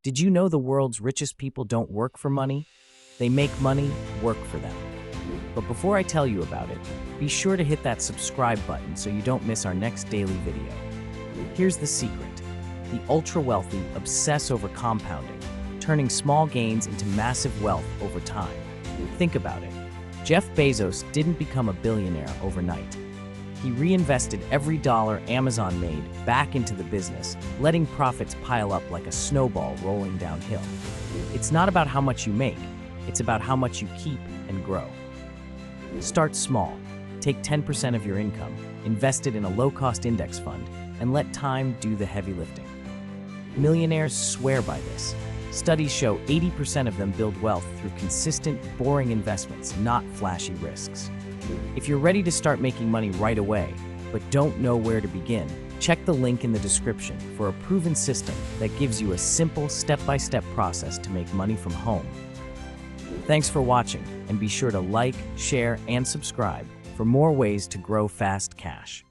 Did you know the world's richest people don't work for money? They make money work for them. But before I tell you about it, be sure to hit that subscribe button so you don't miss our next daily video. Here's the secret. The ultra-wealthy obsess over compounding, turning small gains into massive wealth over time. Think about it. Jeff Bezos didn't become a billionaire overnight. He reinvested every dollar Amazon made back into the business, letting profits pile up like a snowball rolling downhill. It's not about how much you make, it's about how much you keep and grow. Start small. Take 10% of your income, invest it in a low-cost index fund, and let time do the heavy lifting. Millionaires swear by this. Studies show 80% of them build wealth through consistent, boring investments, not flashy risks. If you're ready to start making money right away, but don't know where to begin, check the link in the description for a proven system that gives you a simple step-by-step process to make money from home. Thanks for watching, and be sure to like, share, and subscribe for more ways to grow fast cash.